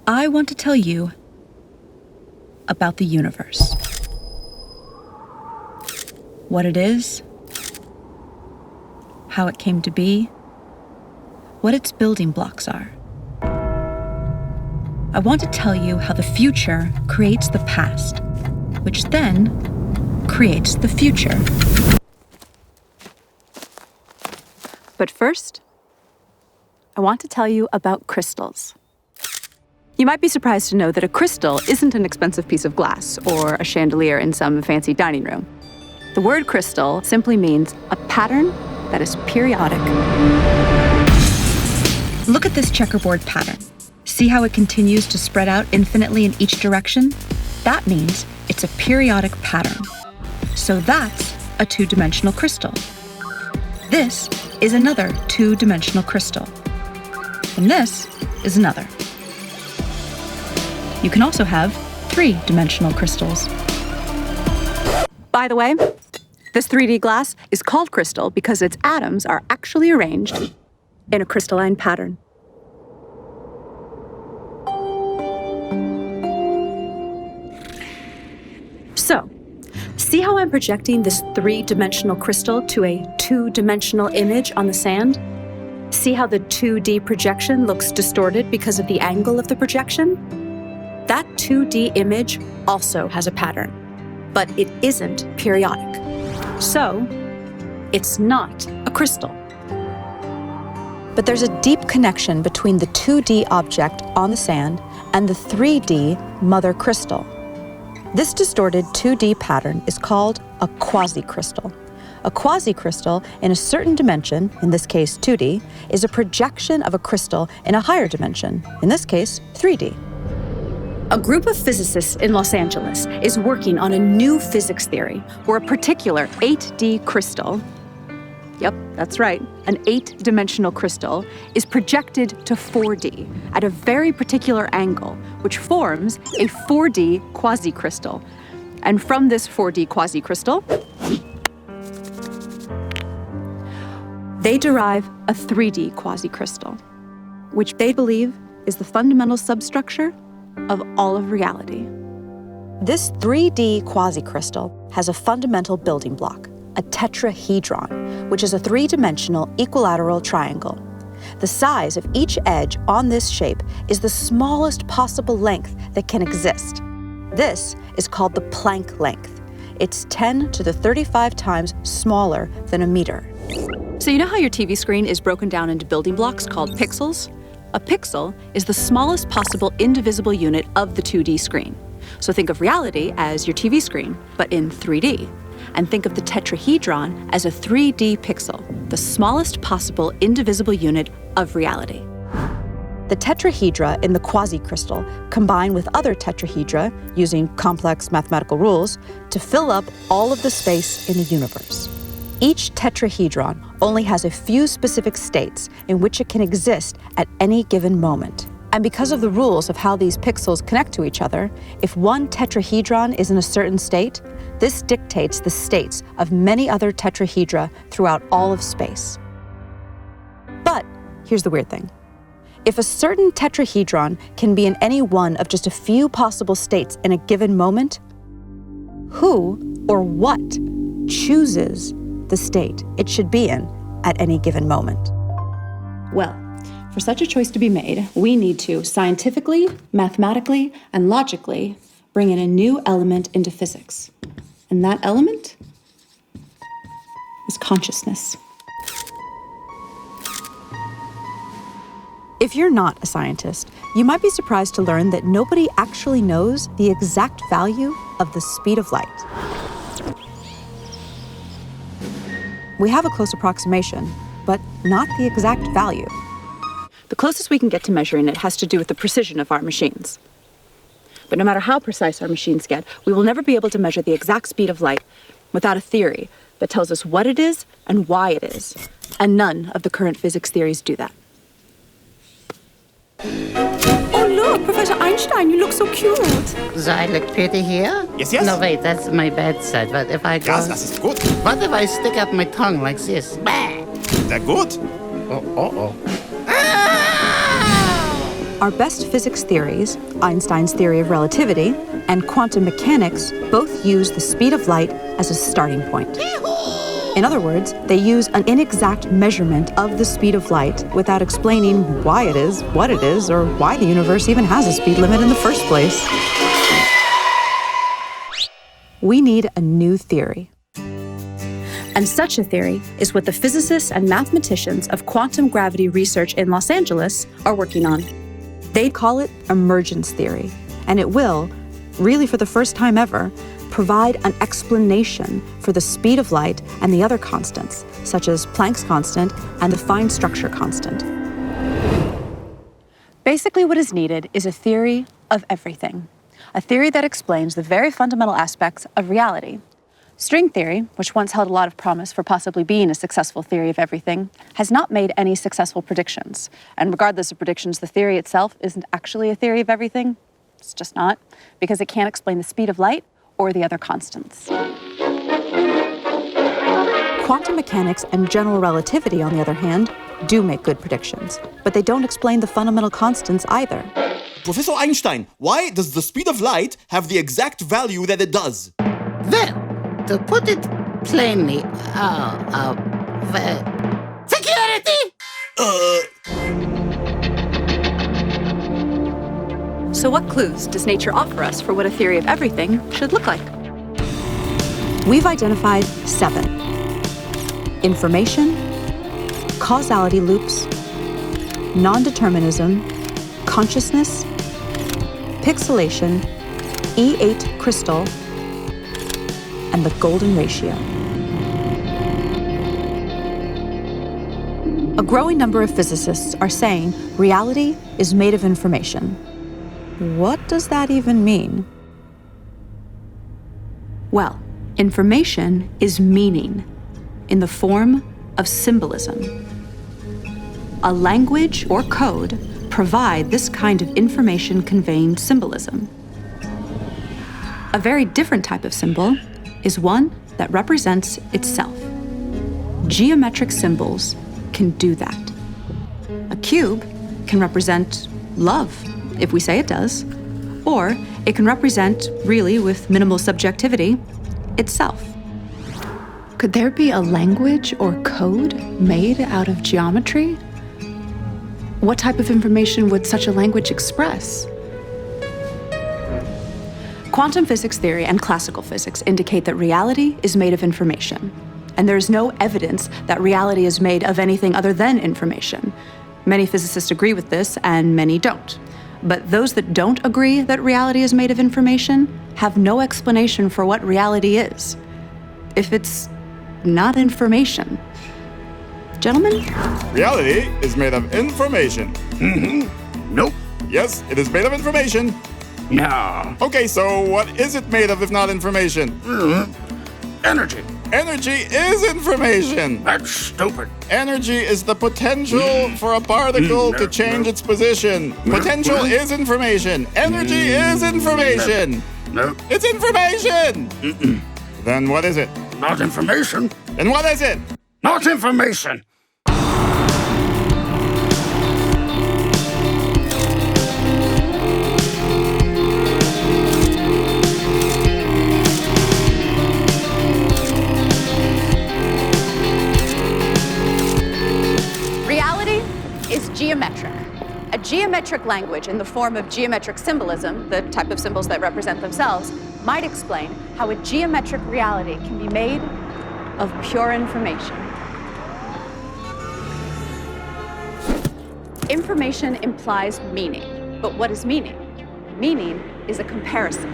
I want to tell you about the universe. What it is, how it came to be, what its building blocks are. I want to tell you how the future creates the past, which then creates the future. But first, I want to tell you about crystals. You might be surprised to know that a crystal isn't an expensive piece of glass or a chandelier in some fancy dining room. The word crystal simply means a pattern that is periodic. Look at this checkerboard pattern. See how it continues to spread out infinitely in each direction? That means it's a periodic pattern. So that's a two-dimensional crystal. This is another two-dimensional crystal. And this is another. You can also have three-dimensional crystals. By the way, this 3D glass is called crystal because its atoms are actually arranged in a crystalline pattern. So, see how I'm projecting this three-dimensional crystal to a two-dimensional image on the sand? See how the 2D projection looks distorted because of the angle of the projection? That 2D image also has a pattern, but it isn't periodic. So, it's not a crystal. But there's a deep connection between the 2D object on the sand and the 3D mother crystal. This distorted 2D pattern is called a quasi-crystal. A quasi-crystal in a certain dimension, in this case 2D, is a projection of a crystal in a higher dimension, in this case 3D. A group of physicists in Los Angeles is working on a new physics theory where a particular 8D crystal, yep, that's right, an 8-dimensional crystal, is projected to 4D at a very particular angle, which forms a 4D quasi-crystal. And from this 4D quasi-crystal, they derive a 3D quasi-crystal, which they believe is the fundamental substructure of all of reality. This 3D quasi-crystal has a fundamental building block, a tetrahedron, which is a three-dimensional equilateral triangle. The size of each edge on this shape is the smallest possible length that can exist. This is called the Planck length. It's 10 to the 35 times smaller than a meter. So you know how your TV screen is broken down into building blocks called pixels? A pixel is the smallest possible indivisible unit of the 2D screen. So think of reality as your TV screen, but in 3D. And think of the tetrahedron as a 3D pixel, the smallest possible indivisible unit of reality. The tetrahedra in the quasi-crystal combine with other tetrahedra, using complex mathematical rules, to fill up all of the space in the universe. Each tetrahedron only has a few specific states in which it can exist at any given moment. And because of the rules of how these pixels connect to each other, if one tetrahedron is in a certain state, this dictates the states of many other tetrahedra throughout all of space. But here's the weird thing. If a certain tetrahedron can be in any one of just a few possible states in a given moment, who or what chooses the state it should be in at any given moment? Well, for such a choice to be made, we need to scientifically, mathematically, and logically bring in a new element into physics. And that element is consciousness. If you're not a scientist, you might be surprised to learn that nobody actually knows the exact value of the speed of light. We have a close approximation, but not the exact value. The closest we can get to measuring it has to do with the precision of our machines. But no matter how precise our machines get, we will never be able to measure the exact speed of light without a theory that tells us what it is and why it is. And none of the current physics theories do that. Oh, look, Professor Einstein, you look so cute. So I look pretty here? Yes, yes. No, wait, that's my bad side. But if I go... Ja, das ist gut. What if I stick out my tongue like this? Bah! Sehr gut. Oh. Our best physics theories, Einstein's theory of relativity and quantum mechanics, both use the speed of light as a starting point. In other words, they use an inexact measurement of the speed of light without explaining why it is, what it is, or why the universe even has a speed limit in the first place. We need a new theory. And such a theory is what the physicists and mathematicians of quantum gravity research in Los Angeles are working on. They call it emergence theory, and it will, really for the first time ever, provide an explanation for the speed of light and the other constants, such as Planck's constant and the fine structure constant. Basically, what is needed is a theory of everything, a theory that explains the very fundamental aspects of reality. String theory, which once held a lot of promise for possibly being a successful theory of everything, has not made any successful predictions. And regardless of predictions, the theory itself isn't actually a theory of everything. It's just not, because it can't explain the speed of light or the other constants. Quantum mechanics and general relativity, on the other hand, do make good predictions, but they don't explain the fundamental constants either. Professor Einstein, why does the speed of light have the exact value that it does? Well, to put it plainly, security! So what clues does nature offer us for what a theory of everything should look like? We've identified 7. Information, causality loops, non-determinism, consciousness, pixelation, E8 crystal, and the golden ratio. A growing number of physicists are saying reality is made of information. What does that even mean? Well, information is meaning in the form of symbolism. A language or code provide this kind of information conveying symbolism. A very different type of symbol is one that represents itself. Geometric symbols can do that. A cube can represent love, if we say it does, or it can represent, really with minimal subjectivity, itself. Could there be a language or code made out of geometry? What type of information would such a language express? Quantum physics theory and classical physics indicate that reality is made of information, and there is no evidence that reality is made of anything other than information. Many physicists agree with this, and many don't. But those that don't agree that reality is made of information have no explanation for what reality is, if it's not information. Gentlemen? Reality is made of information. Nope. Yes, it is made of information. No. Okay, so what is it made of if not information? Energy. Energy is information. That's stupid. Energy is the potential for a particle to change its position. Potential is information. Energy is information. No. It's information. Then what is it? Not information. Then what is it? Not information. Geometric. A geometric language in the form of geometric symbolism, the type of symbols that represent themselves, might explain how a geometric reality can be made of pure information. Information implies meaning. But what is meaning? Meaning is a comparison.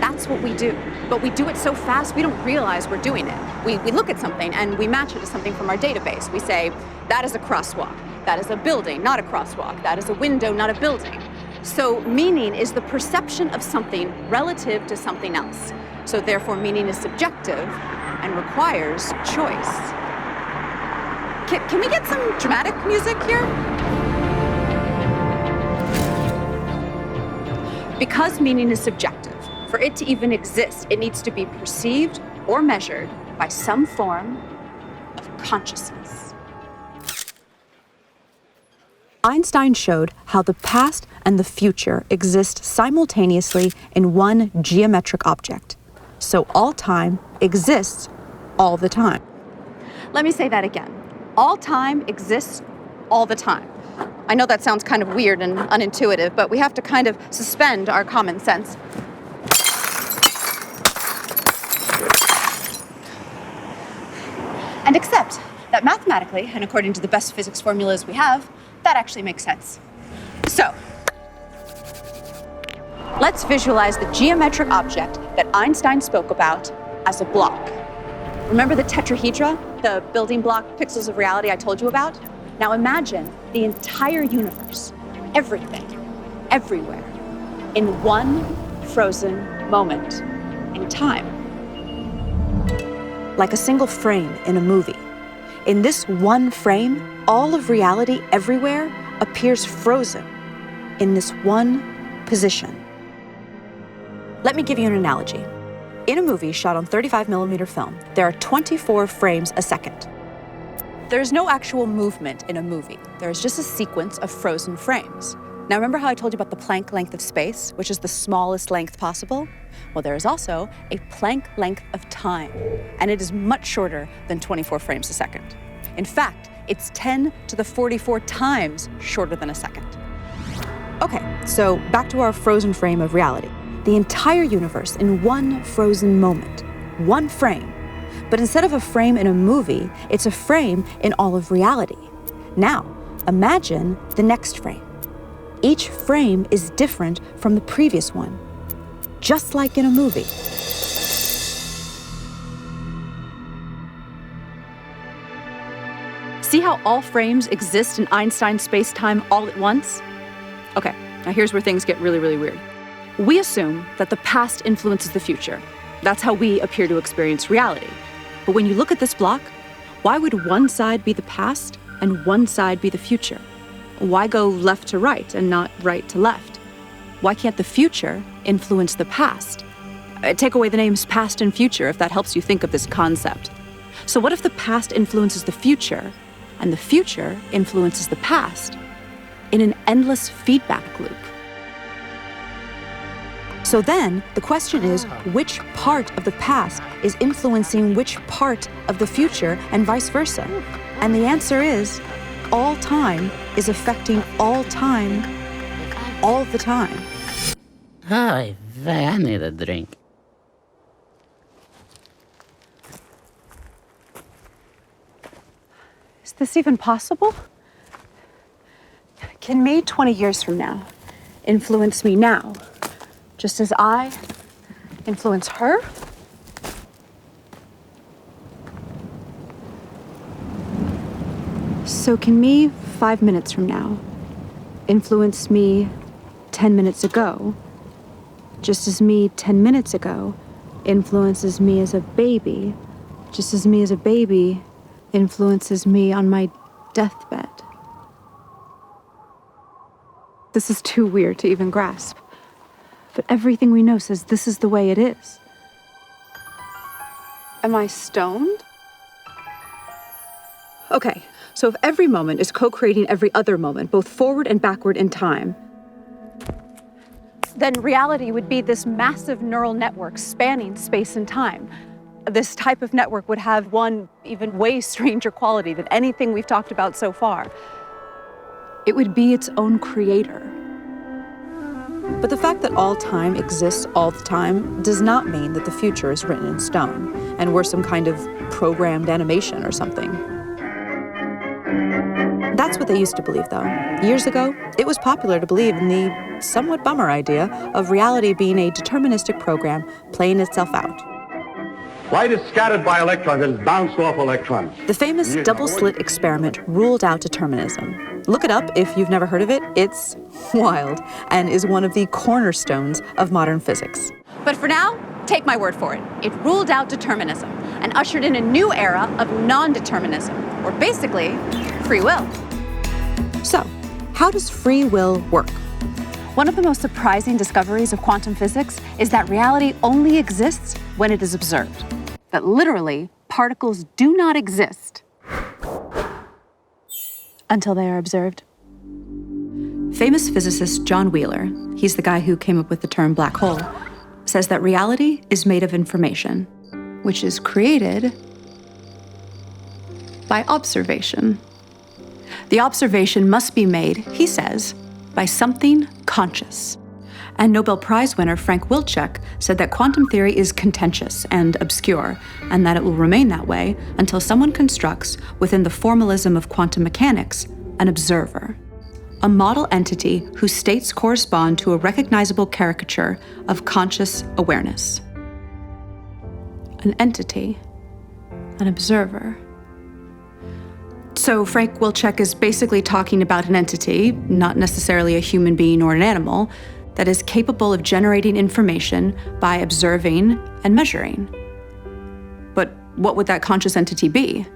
That's what we do. But we do it so fast, we don't realize we're doing it. We look at something and we match it to something from our database. We say, that is a crosswalk. That is a building, not a crosswalk. That is a window, not a building. So meaning is the perception of something relative to something else. So therefore, meaning is subjective and requires choice. Can we get some dramatic music here? Because meaning is subjective, for it to even exist, it needs to be perceived or measured by some form of consciousness. Einstein showed how the past and the future exist simultaneously in one geometric object. So all time exists all the time. Let me say that again. All time exists all the time. I know that sounds kind of weird and unintuitive, but we have to kind of suspend our common sense. And accept that mathematically, and according to the best physics formulas we have, that actually makes sense. So, let's visualize the geometric object that Einstein spoke about as a block. Remember the tetrahedra, the building block pixels of reality I told you about? Now imagine the entire universe, everything, everywhere, in one frozen moment in time. Like a single frame in a movie. In this one frame, all of reality everywhere appears frozen in this one position. Let me give you an analogy. In a movie shot on 35mm film, there are 24 frames a second. There is no actual movement in a movie. There is just a sequence of frozen frames. Now remember how I told you about the Planck length of space, which is the smallest length possible? Well, there is also a Planck length of time, and it is much shorter than 24 frames a second. In fact, it's 10 to the 44 times shorter than a second. Okay, so back to our frozen frame of reality. The entire universe in one frozen moment, one frame. But instead of a frame in a movie, it's a frame in all of reality. Now, imagine the next frame. Each frame is different from the previous one, just like in a movie. See how all frames exist in Einstein's space-time all at once? Okay, now here's where things get really, really weird. We assume that the past influences the future. That's how we appear to experience reality. But when you look at this block, why would one side be the past and one side be the future? Why go left to right and not right to left? Why can't the future influence the past? Take away the names past and future if that helps you think of this concept. So what if the past influences the future and the future influences the past in an endless feedback loop? So then, the question is, which part of the past is influencing which part of the future and vice versa? And the answer is, all time is affecting all time, all the time. Ay, I need a drink. Is this even possible? Can me 20 years from now influence me now, just as I influence her? So can me 5 minutes from now influence me 10 minutes ago, just as me 10 minutes ago influences me as a baby, just as me as a baby influences me on my deathbed? This is too weird to even grasp. But everything we know says this is the way it is. Am I stoned? Okay, so if every moment is co-creating every other moment, both forward and backward in time, then reality would be this massive neural network spanning space and time. This type of network would have one even way stranger quality than anything we've talked about so far. It would be its own creator. But the fact that all time exists all the time does not mean that the future is written in stone, and we're some kind of programmed animation or something. That's what they used to believe, though. Years ago, it was popular to believe in the somewhat bummer idea of reality being a deterministic program playing itself out. Light is scattered by electrons and is bounced off electrons. The famous double-slit experiment ruled out determinism. Look it up if you've never heard of it. It's wild and is one of the cornerstones of modern physics. But for now, take my word for it. It ruled out determinism and ushered in a new era of non-determinism, or basically, free will. So, how does free will work? One of the most surprising discoveries of quantum physics is that reality only exists when it is observed. That literally, particles do not exist until they are observed. Famous physicist John Wheeler, he's the guy who came up with the term black hole, says that reality is made of information, which is created by observation. The observation must be made, he says, by something conscious. And Nobel Prize winner Frank Wilczek said that quantum theory is contentious and obscure, and that it will remain that way until someone constructs, within the formalism of quantum mechanics, an observer, a model entity whose states correspond to a recognizable caricature of conscious awareness. An entity, an observer. So Frank Wilczek is basically talking about an entity, not necessarily a human being or an animal, that is capable of generating information by observing and measuring. But what would that conscious entity be?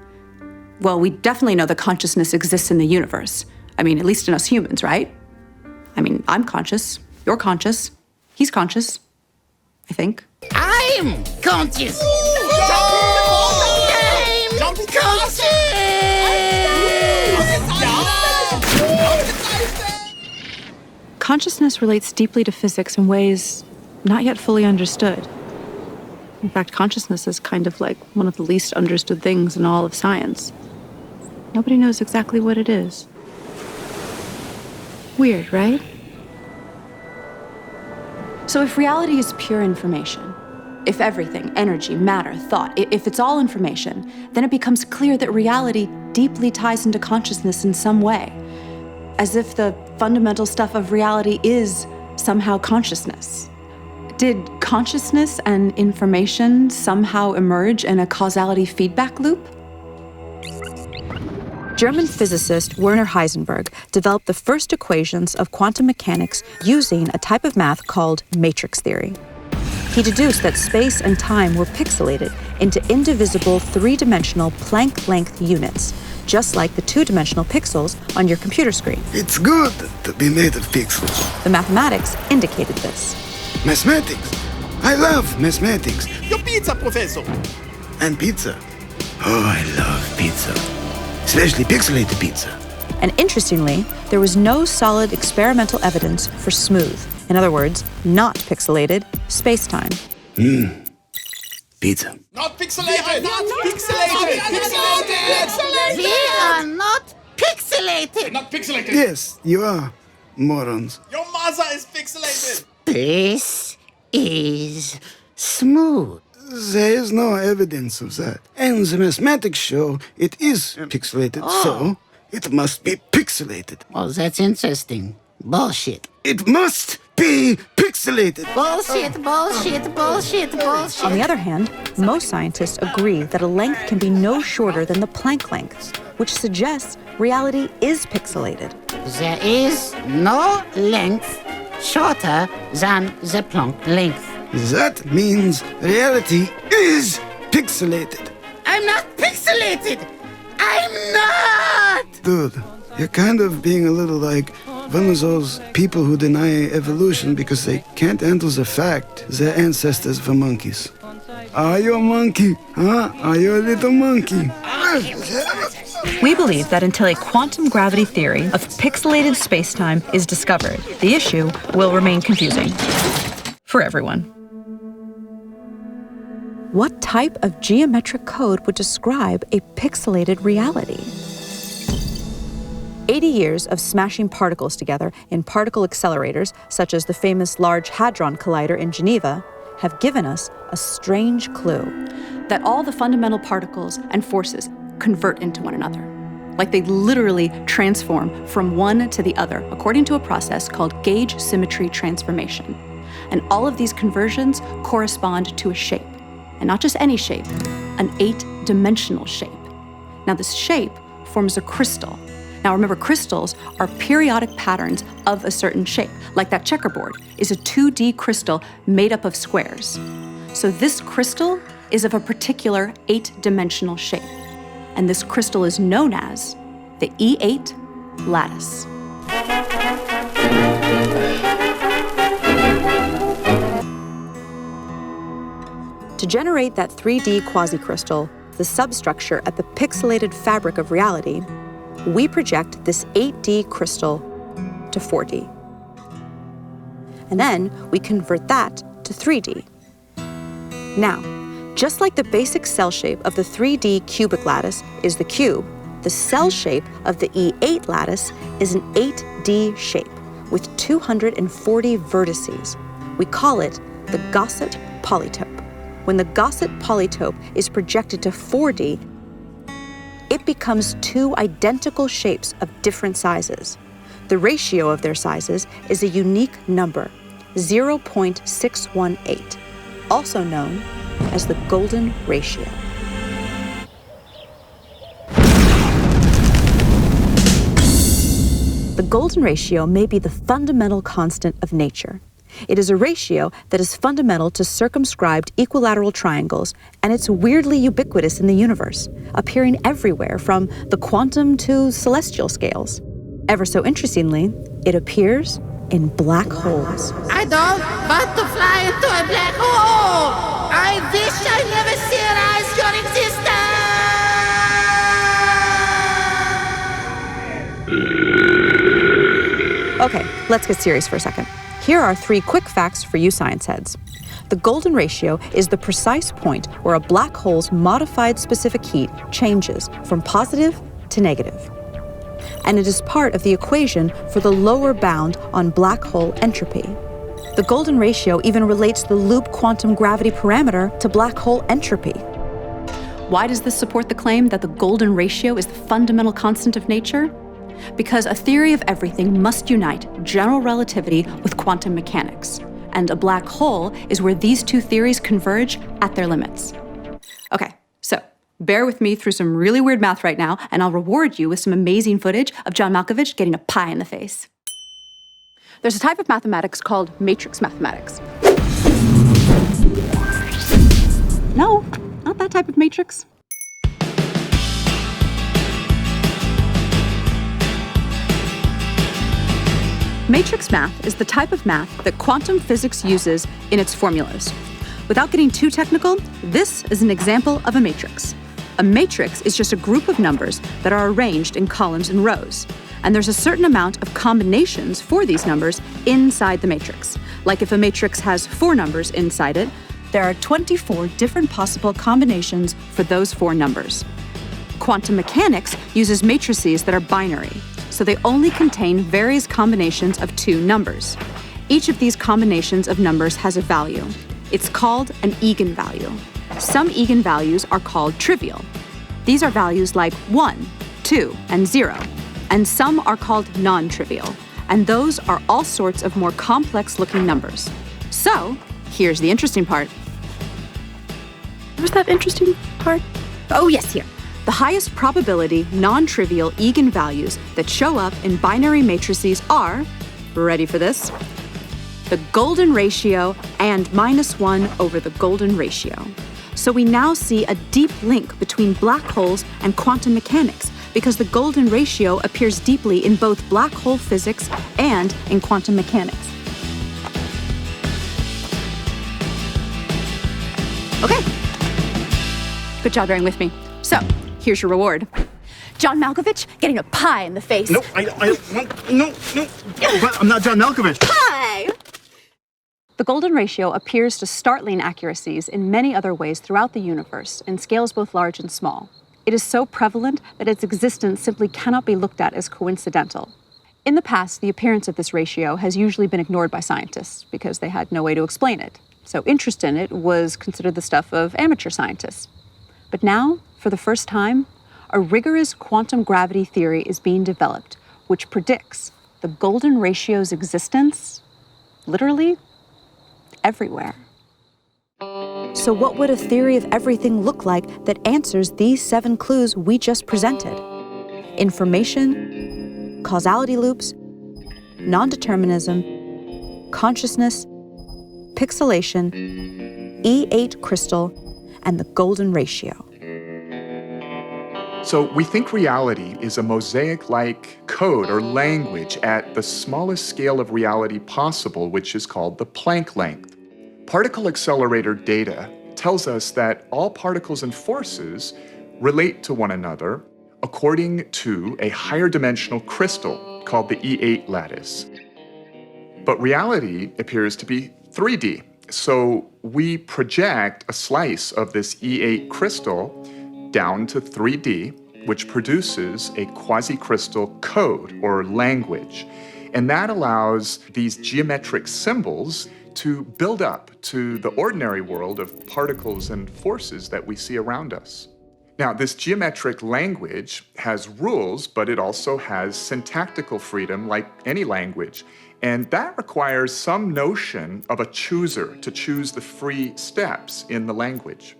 Well, we definitely know that consciousness exists in the universe. I mean, at least in us humans, right? I mean, I'm conscious, you're conscious, he's conscious, I think. I'm conscious. I'm conscious. Consciousness relates deeply to physics in ways not yet fully understood. In fact, consciousness is kind of like one of the least understood things in all of science. Nobody knows exactly what it is. Weird, right? So if reality is pure information, if everything, energy, matter, thought, if it's all information, then it becomes clear that reality deeply ties into consciousness in some way, as if the fundamental stuff of reality is somehow consciousness. Did consciousness and information somehow emerge in a causality feedback loop? German physicist Werner Heisenberg developed the first equations of quantum mechanics using a type of math called matrix theory. He deduced that space and time were pixelated into indivisible three-dimensional Planck length units, just like the two-dimensional pixels on your computer screen. It's good to be made of pixels. The mathematics indicated this. Mathematics. I love mathematics. Your pizza, Professor. And pizza. Oh, I love pizza. Especially pixelated pizza. And interestingly, there was no solid experimental evidence for smooth, in other words, not pixelated, space-time. Pizza. Not pixelated. Not pixelated. Pixelated. We are not pixelated. Not pixelated. Yes, you are, morons. Your mother is pixelated. This is smooth. There is no evidence of that. And the mathematics show it is pixelated, so it must be pixelated. Oh, that's interesting. Bullshit. It must be pixelated. Bullshit, bullshit, bullshit, bullshit. On the other hand, most scientists agree that a length can be no shorter than the Planck length, which suggests reality is pixelated. There is no length shorter than the Planck length. That means reality is pixelated. I'm not pixelated. I'm not. Dude, you're kind of being a little like one of those people who deny evolution because they can't handle the fact their ancestors were monkeys. Are you a monkey? Huh? Are you a little monkey? We believe that until a quantum gravity theory of pixelated spacetime is discovered, the issue will remain confusing for everyone. What type of geometric code would describe a pixelated reality? 80 years of smashing particles together in particle accelerators, such as the famous Large Hadron Collider in Geneva, have given us a strange clue that all the fundamental particles and forces convert into one another. Like they literally transform from one to the other, according to a process called gauge symmetry transformation. And all of these conversions correspond to a shape. And not just any shape, an 8-dimensional shape. Now this shape forms a crystal. Now remember, crystals are periodic patterns of a certain shape, like that checkerboard is a 2D crystal made up of squares. So this crystal is of a particular 8-dimensional shape, and this crystal is known as the E8 lattice. To generate that 3D quasicrystal, the substructure at the pixelated fabric of reality, we project this 8D crystal to 4D. And then we convert that to 3D. Now, just like the basic cell shape of the 3D cubic lattice is the cube, the cell shape of the E8 lattice is an 8D shape with 240 vertices. We call it the Gaussian polytope. When the Gaussian polytope is projected to 4D, it becomes two identical shapes of different sizes. The ratio of their sizes is a unique number, 0.618, also known as the golden ratio. The golden ratio may be the fundamental constant of nature. It is a ratio that is fundamental to circumscribed equilateral triangles, and it's weirdly ubiquitous in the universe, appearing everywhere from the quantum to celestial scales. Ever so interestingly, it appears in black holes. I don't want to fly into a black hole! I wish I never realized your existence! Okay, let's get serious for a second. Here are 3 quick facts for you science heads. The golden ratio is the precise point where a black hole's modified specific heat changes from positive to negative. And it is part of the equation for the lower bound on black hole entropy. The golden ratio even relates the loop quantum gravity parameter to black hole entropy. Why does this support the claim that the golden ratio is the fundamental constant of nature? Because a theory of everything must unite general relativity with quantum mechanics, and a black hole is where these two theories converge at their limits. Okay, so bear with me through some really weird math right now, and I'll reward you with some amazing footage of John Malkovich getting a pie in the face. There's a type of mathematics called matrix mathematics. No, not that type of matrix. Matrix math is the type of math that quantum physics uses in its formulas. Without getting too technical, this is an example of a matrix. A matrix is just a group of numbers that are arranged in columns and rows. And there's a certain amount of combinations for these numbers inside the matrix. Like if a matrix has 4 numbers inside it, there are 24 different possible combinations for those 4 numbers. Quantum mechanics uses matrices that are binary, so they only contain various combinations of 2 numbers. Each of these combinations of numbers has a value. It's called an eigenvalue. Some eigenvalues are called trivial. These are values like 1, 2, and 0. And some are called non-trivial, and those are all sorts of more complex-looking numbers. So, here's the interesting part. Where's that interesting part? Oh, yes, here. The highest probability non-trivial eigenvalues that show up in binary matrices are, ready for this, the golden ratio and -1 over the golden ratio. So we now see a deep link between black holes and quantum mechanics because the golden ratio appears deeply in both black hole physics and in quantum mechanics. Okay. Good job bearing with me. So, here's your reward. John Malkovich getting a pie in the face. No, I don't want, no. I'm not John Malkovich. Pie! The golden ratio appears to startling accuracies in many other ways throughout the universe in scales both large and small. It is so prevalent that its existence simply cannot be looked at as coincidental. In the past, the appearance of this ratio has usually been ignored by scientists because they had no way to explain it. So interest in it was considered the stuff of amateur scientists. But now, for the first time, a rigorous quantum gravity theory is being developed, which predicts the golden ratio's existence, literally, everywhere. So what would a theory of everything look like that answers these 7 clues we just presented? Information, causality loops, non-determinism, consciousness, pixelation, E8 crystal, and the golden ratio. So we think reality is a mosaic-like code or language at the smallest scale of reality possible, which is called the Planck length. Particle accelerator data tells us that all particles and forces relate to one another according to a higher dimensional crystal called the E8 lattice. But reality appears to be 3D. So we project a slice of this E8 crystal down to 3D, which produces a quasi-crystal code or language. And that allows these geometric symbols to build up to the ordinary world of particles and forces that we see around us. Now, this geometric language has rules, but it also has syntactical freedom like any language. And that requires some notion of a chooser to choose the free steps in the language.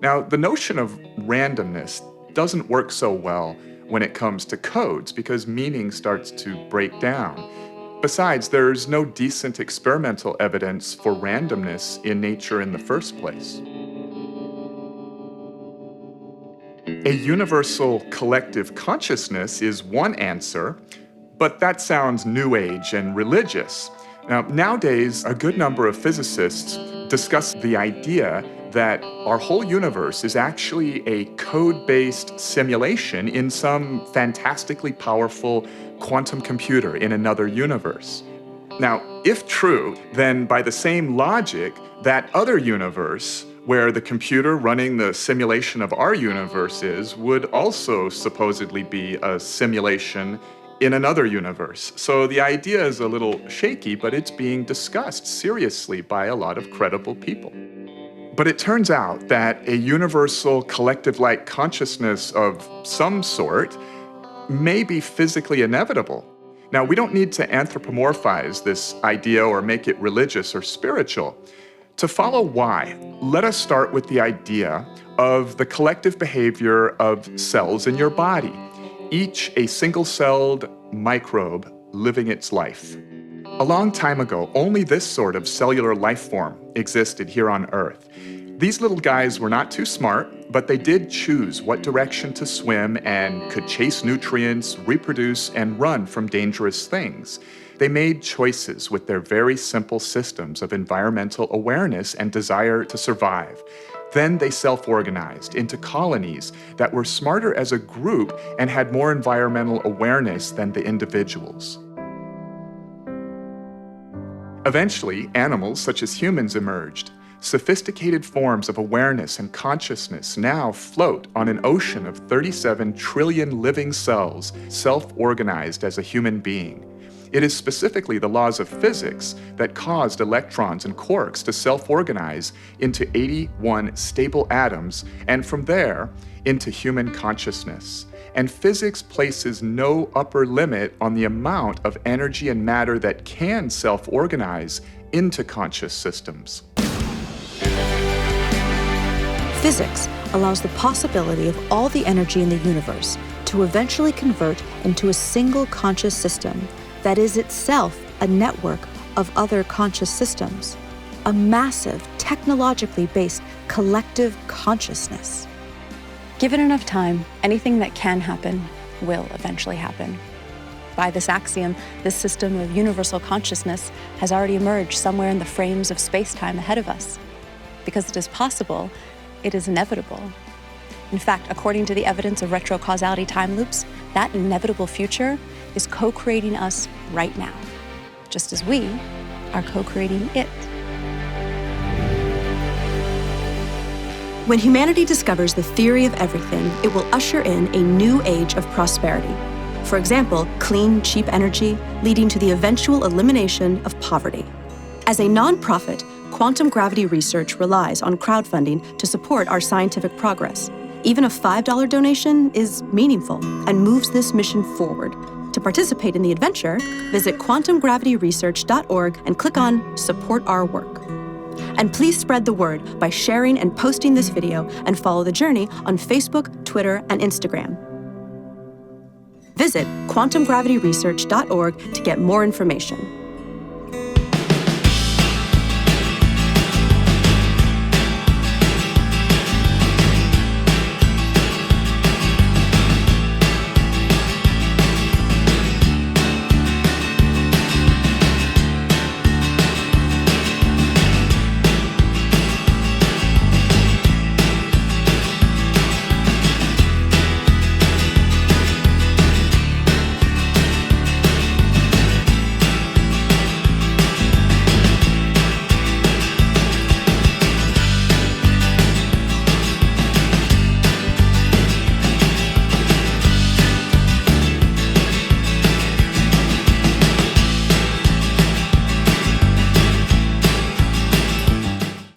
Now, the notion of randomness doesn't work so well when it comes to codes because meaning starts to break down. Besides, there's no decent experimental evidence for randomness in nature in the first place. A universal collective consciousness is one answer, but that sounds New Age and religious. Now, nowadays, a good number of physicists discuss the idea that our whole universe is actually a code-based simulation in some fantastically powerful quantum computer in another universe. Now, if true, then by the same logic, that other universe where the computer running the simulation of our universe would also supposedly be a simulation in another universe. So the idea is a little shaky, but it's being discussed seriously by a lot of credible people. But it turns out that a universal collective-like consciousness of some sort may be physically inevitable. Now, we don't need to anthropomorphize this idea or make it religious or spiritual. To follow why, let us start with the idea of the collective behavior of cells in your body, each a single-celled microbe living its life. A long time ago, only this sort of cellular life form existed here on Earth. These little guys were not too smart, but they did choose what direction to swim and could chase nutrients, reproduce, and run from dangerous things. They made choices with their very simple systems of environmental awareness and desire to survive. Then they self-organized into colonies that were smarter as a group and had more environmental awareness than the individuals. Eventually, animals such as humans emerged. Sophisticated forms of awareness and consciousness now float on an ocean of 37 trillion living cells, self-organized as a human being. It is specifically the laws of physics that caused electrons and quarks to self-organize into 81 stable atoms, and from there, into human consciousness. And physics places no upper limit on the amount of energy and matter that can self-organize into conscious systems. Physics allows the possibility of all the energy in the universe to eventually convert into a single conscious system that is itself a network of other conscious systems, a massive, technologically based collective consciousness. Given enough time, anything that can happen will eventually happen. By this axiom, this system of universal consciousness has already emerged somewhere in the frames of space-time ahead of us. Because it is possible, it is inevitable. In fact, according to the evidence of retrocausality time loops, that inevitable future is co-creating us right now, just as we are co-creating it. When humanity discovers the theory of everything, it will usher in a new age of prosperity. For example, clean, cheap energy, leading to the eventual elimination of poverty. As a nonprofit, quantum gravity research relies on crowdfunding to support our scientific progress. Even a $5 donation is meaningful and moves this mission forward. To participate in the adventure, visit quantumgravityresearch.org and click on Support Our Work. And please spread the word by sharing and posting this video and follow the journey on Facebook, Twitter, and Instagram. Visit quantumgravityresearch.org to get more information.